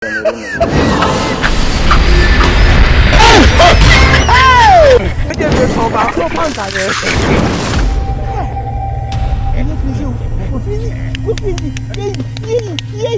这就是头发做胖啥的。你飞机，我飞机，我飞机，耶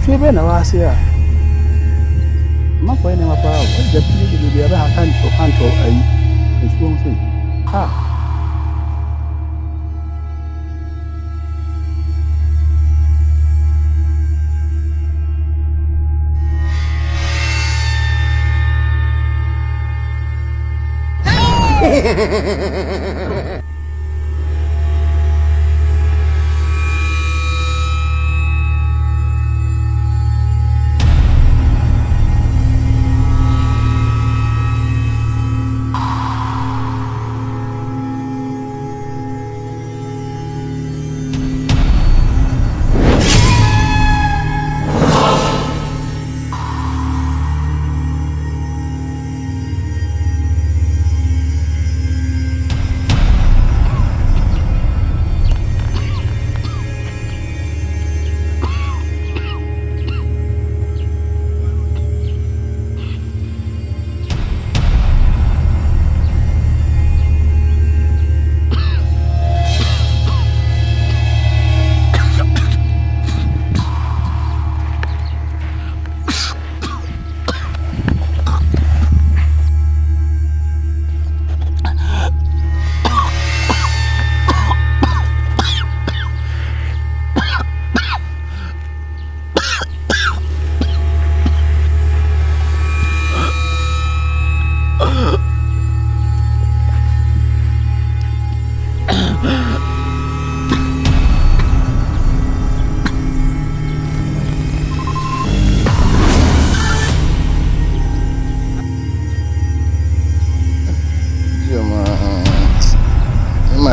！Fibe na wasia. Mambo yana mapao. Kaja pili bibi ya kanto ai. Nsuo nsi.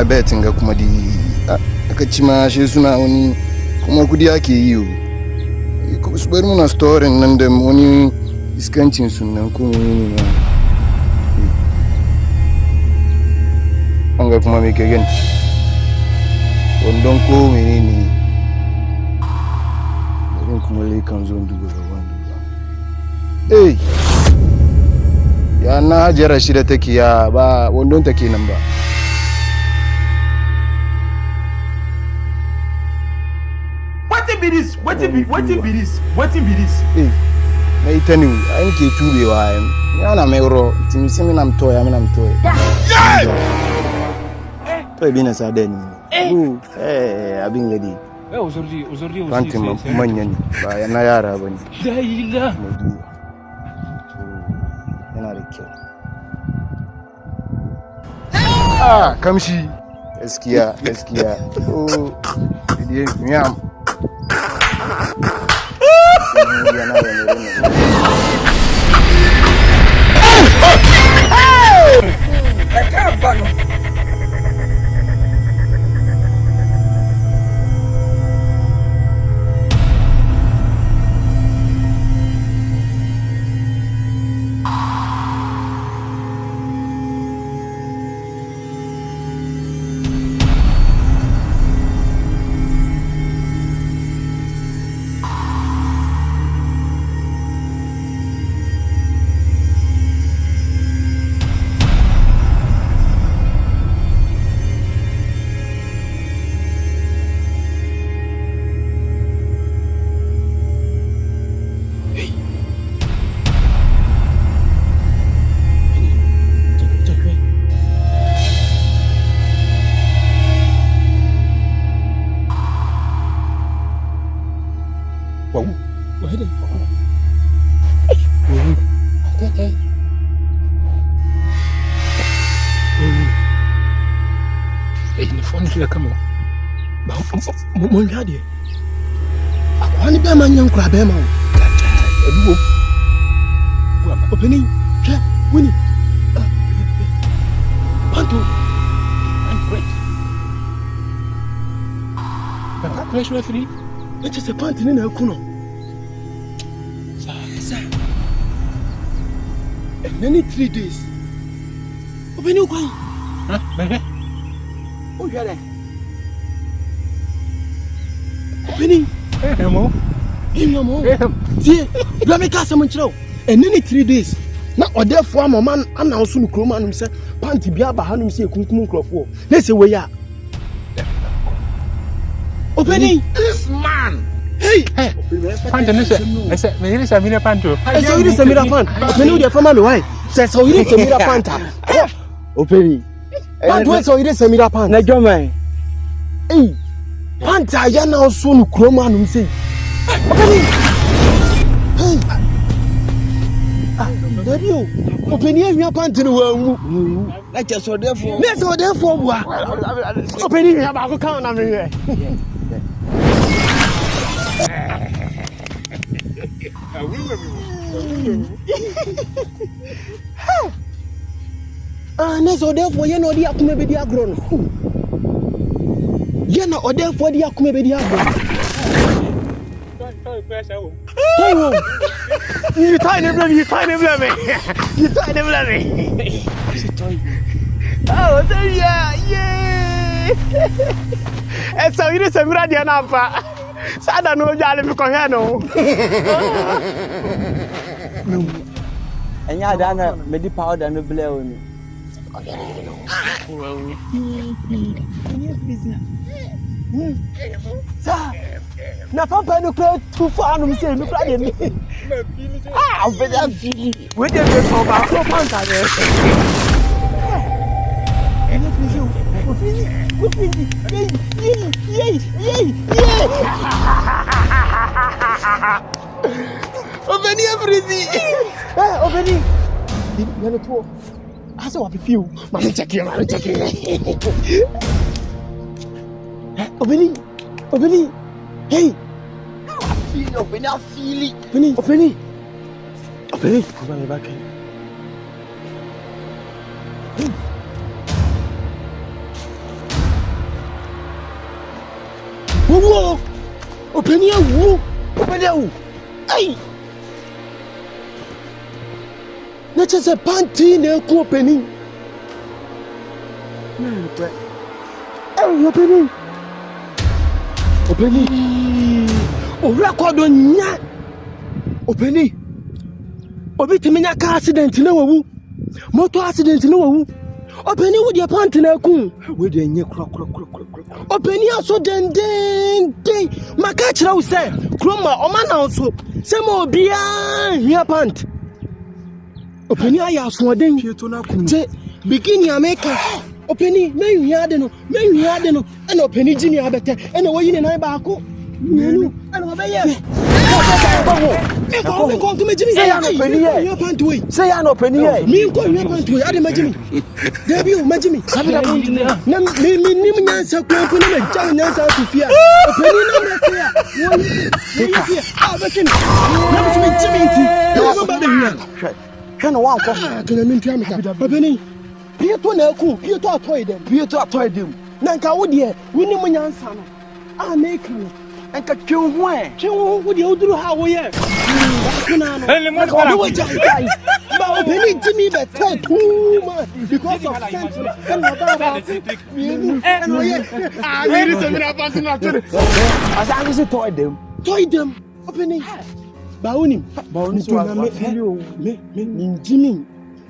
betting ga kuma di aka ci ma shi suna wani kuma kudi ake yi o su bari muna storin nan da wani iskancin sunan ko ne ma an ga kuma me ke gani wandon ko menene bari kuma lekan zo duba ya na hajjara shi da take ya ba wandon take nan ba What be this? na ita ne an ke tubewa yana mai ro timi sai minam toya to bi na sada ni abin gadi Aujourd'hui kantin manya ne ba na yara bane Dalila yana da kyau kamshi gaskiya oh miyam Monjade. Akwani be man yankura be ma wo. Eduwo. Openi, che, wini. Panto. I'm great. Ba fresh referee. Eche se panty ni na akuno. Sa. Many 3 days. Openi kwa. Bebe. O jare. Penny, Emo. Tie, do me ka some nchiro. And then 3 days. Na odefo amman announce no kroma anum se panty bia ba hanum se kunkum nkrofo. Na se we ya. Openi, This man. hey. Panty no say me here say me panty. So you say me that pan. Openi we dey form me why? Say so you say me that panta. Openi What do so you say me that pan? na joma Hey. Panta ya na so no kroma anum se. Openi. Hey. Daddy o. Openi ahia panty no wa mu. na che so therefore Me so therefore bua. Openi ya ba ko kan na me here. Neso therefore you know the akume be the agro no. You know therefore the akume be the agro. Toyo. You tiny blame me. Oh, so yeah. And so you say me dia na fa. Sada no jale me ko he no. Enya da na me di powder no ble o ni. Sa. Na papa no kra too far no say me kra dey me. Ah, be that feel. We dey be for ba so panta there. Oveni everything. Oveni. You know to. Asa wa pipi o. Ma me check here. Oveni. Hey. I feel it. Oveni. Come on back. Woo! Open your woo! Open your woo! Hey! Let's just a panty in the opening. Hey, opening! Opening! Oh, record on ya! Opening! Obitimina car accident, no, motor accident, no. Opening with your panty na kun. With the new crock. Opening also den. My catch now say, Croma, or man also. Some more beer here pant. Opening I ask one thing. Begin your maker. Opening, maybe you hadn't, and opening Jimmy Abete, and away in an back. And over here. Say I'm open here. Say I'm open here. Me go your pantry. I imagine. Debut, imagine me. Me answer to me. John answer to fear. Opening number fear. Ah, but can Jimmy. Can one come? Can I mean to me? Opening. Pietro na ku. Pietro toy them. Nanka wo de. We ni mo nyansa no. Ah, make no. Enka twen ho de oduru ha wo ye but opening Jimmy better too much because of sense and toy them opening baonim me Jimmy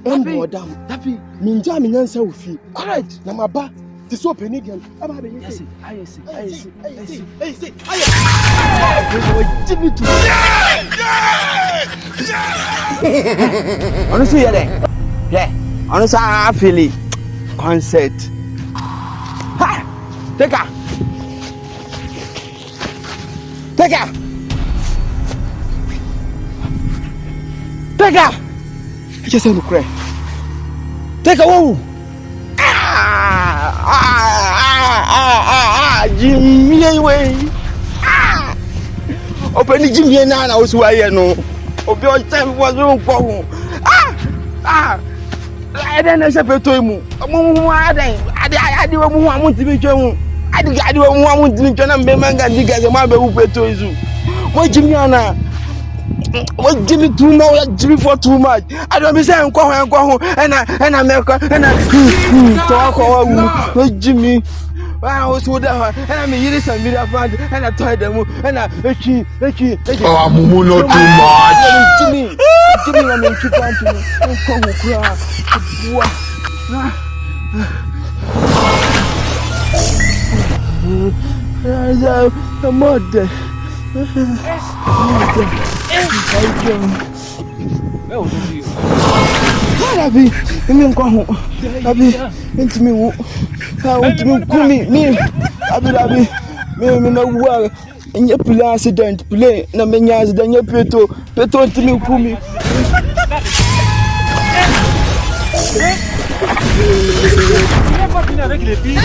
and bodam minja me nyansa wo fi correct na maba this open again. I see. Jimmy too. Honestly, yeah. Honestly, I feel it. Concert. Ha! Take her. I just want to cry. Take her. Whoa. Jimmy away. Open the Jimmy and I was why no. Obi on time was wrong for. I don't know to him. I want to be John. I want to be John and Bemanga Digas and my baby to you. What Jimmy Anna? What Jimmy too much? Jimmy for too much. I don't be saying go home and America and I talk over Jimmy. I was with her and I mean, you some video and I told them and I oh, not too much. Jimmy, I mean, keep on to me. Come cry. The mother. Abi, me nko ho. Abi, ntimi wo. Ha, ntimi ku mi. Abi, me na wo. Enye play accident, play na me nya accident, enye peto ntimi ku mi. Avec les billes.